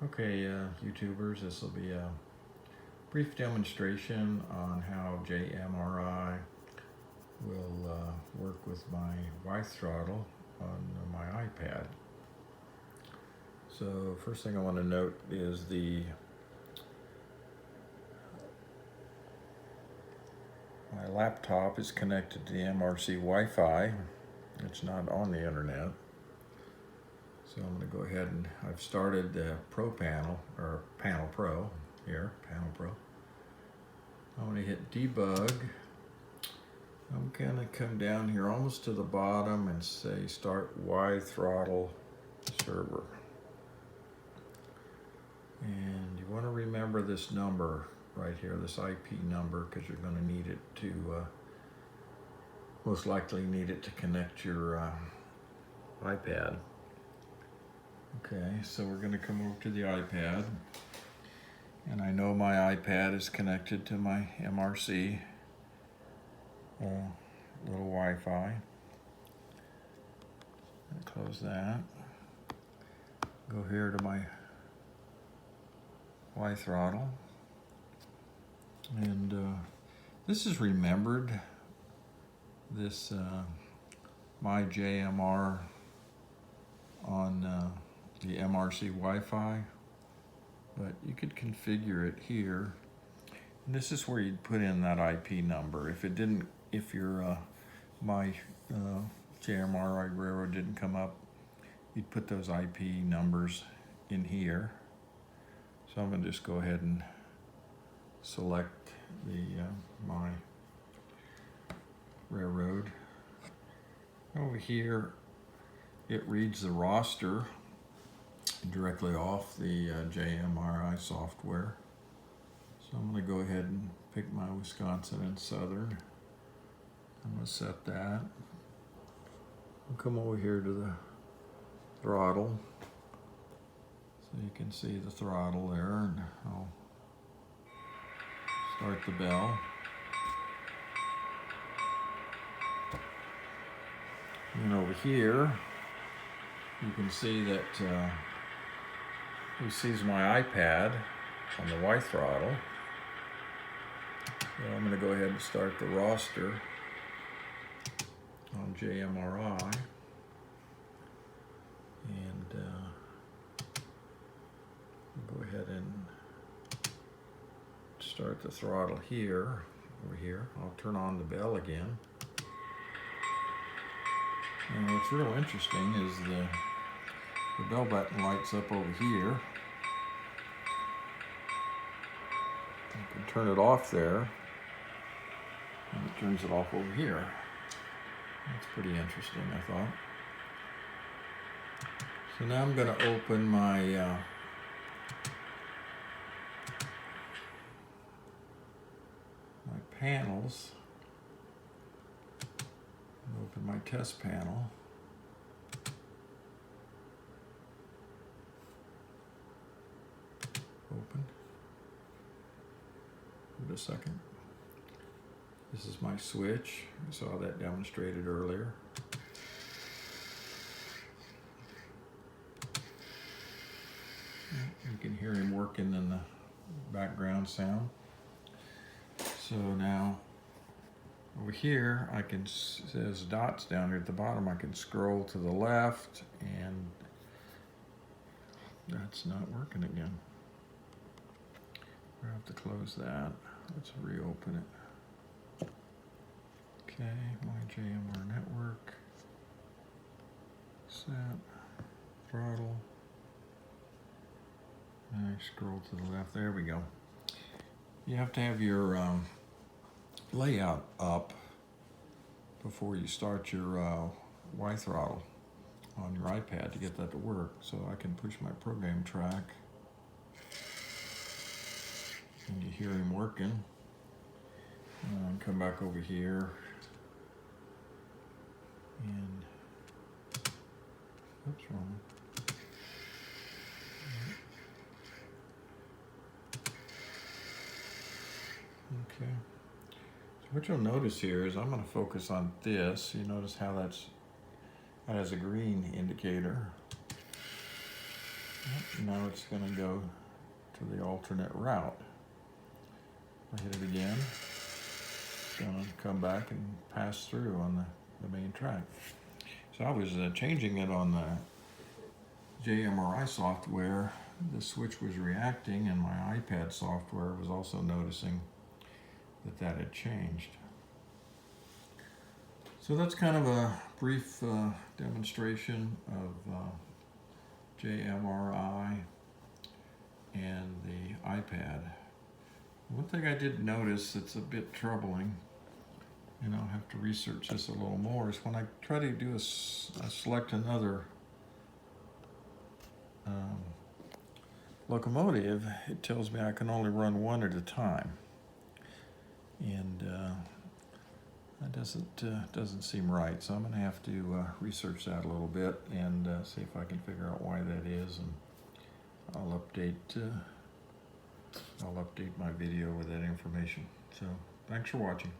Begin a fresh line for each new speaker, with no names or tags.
Okay, YouTubers, this will be a brief demonstration on how JMRI will work with my WiThrottle on my iPad. So first thing I want to note is my laptop is connected to the MRC Wi-Fi. It's not on the internet. So I'm going to go ahead and I've started the Pro panel, or Panel Pro here, Panel Pro. I'm going to hit debug. I'm going to come down here almost to the bottom and say start WiThrottle server. And you want to remember this number right here, this IP number, because you're going to need it to, most likely need it to connect your iPad. Okay, so we're going to come over to the iPad, and I know my iPad is connected to my MRC little Wi-Fi. Close that. Go here to my WiThrottle, and this is remembered. This my JMR on the MRC Wi-Fi, but you could configure it here. And this is where you'd put in that IP number. If your my JMRI railroad didn't come up, you'd put those IP numbers in here. So I'm going to just go ahead and select the my railroad. Over here, it reads the roster directly off the JMRI software. So I'm going to go ahead and pick my Wisconsin and Southern. I'm going to set that. I'll come over here to the throttle, so you can see the throttle there, and I'll start the bell. And over here, you can see that he sees my iPad on the WiThrottle. So I'm going to go ahead and start the roster on JMRI. And go ahead and start the throttle here, over here. I'll turn on the bell again. And what's real interesting is the bell button lights up over here. You can turn it off there, and it turns it off over here. That's pretty interesting, I thought. So now I'm going to open my panels. Open my test panel. Open. Give it a second. This is my switch. I saw that demonstrated earlier. You can hear him working in the background sound. So now over here, I can, says dots down here at the bottom, I can scroll to the left, and that's not working again. I have to close that. Let's reopen it. Okay, my JMR network, set, throttle, and I scroll to the left. There we go. You have to have your layout up before you start your WiThrottle on your iPad to get that to work. So I can push my program track, and you hear him working. And come back over here, and oops, wrong. Okay. So what you'll notice here is I'm going to focus on this. You notice how that has a green indicator. Now it's going to go to the alternate route. I hit it again. It's going to come back and pass through on the main track. So I was changing it on the JMRI software. The switch was reacting, and my iPad software was also noticing that had changed. So that's kind of a brief demonstration of JMRI and the iPad. One thing I did notice that's a bit troubling, and I'll have to research this a little more, is when I try to do select another locomotive, it tells me I can only run one at a time, and that doesn't seem right. So I'm going to have to research that a little bit and see if I can figure out why that is, and I'll update my video with that information. So thanks for watching.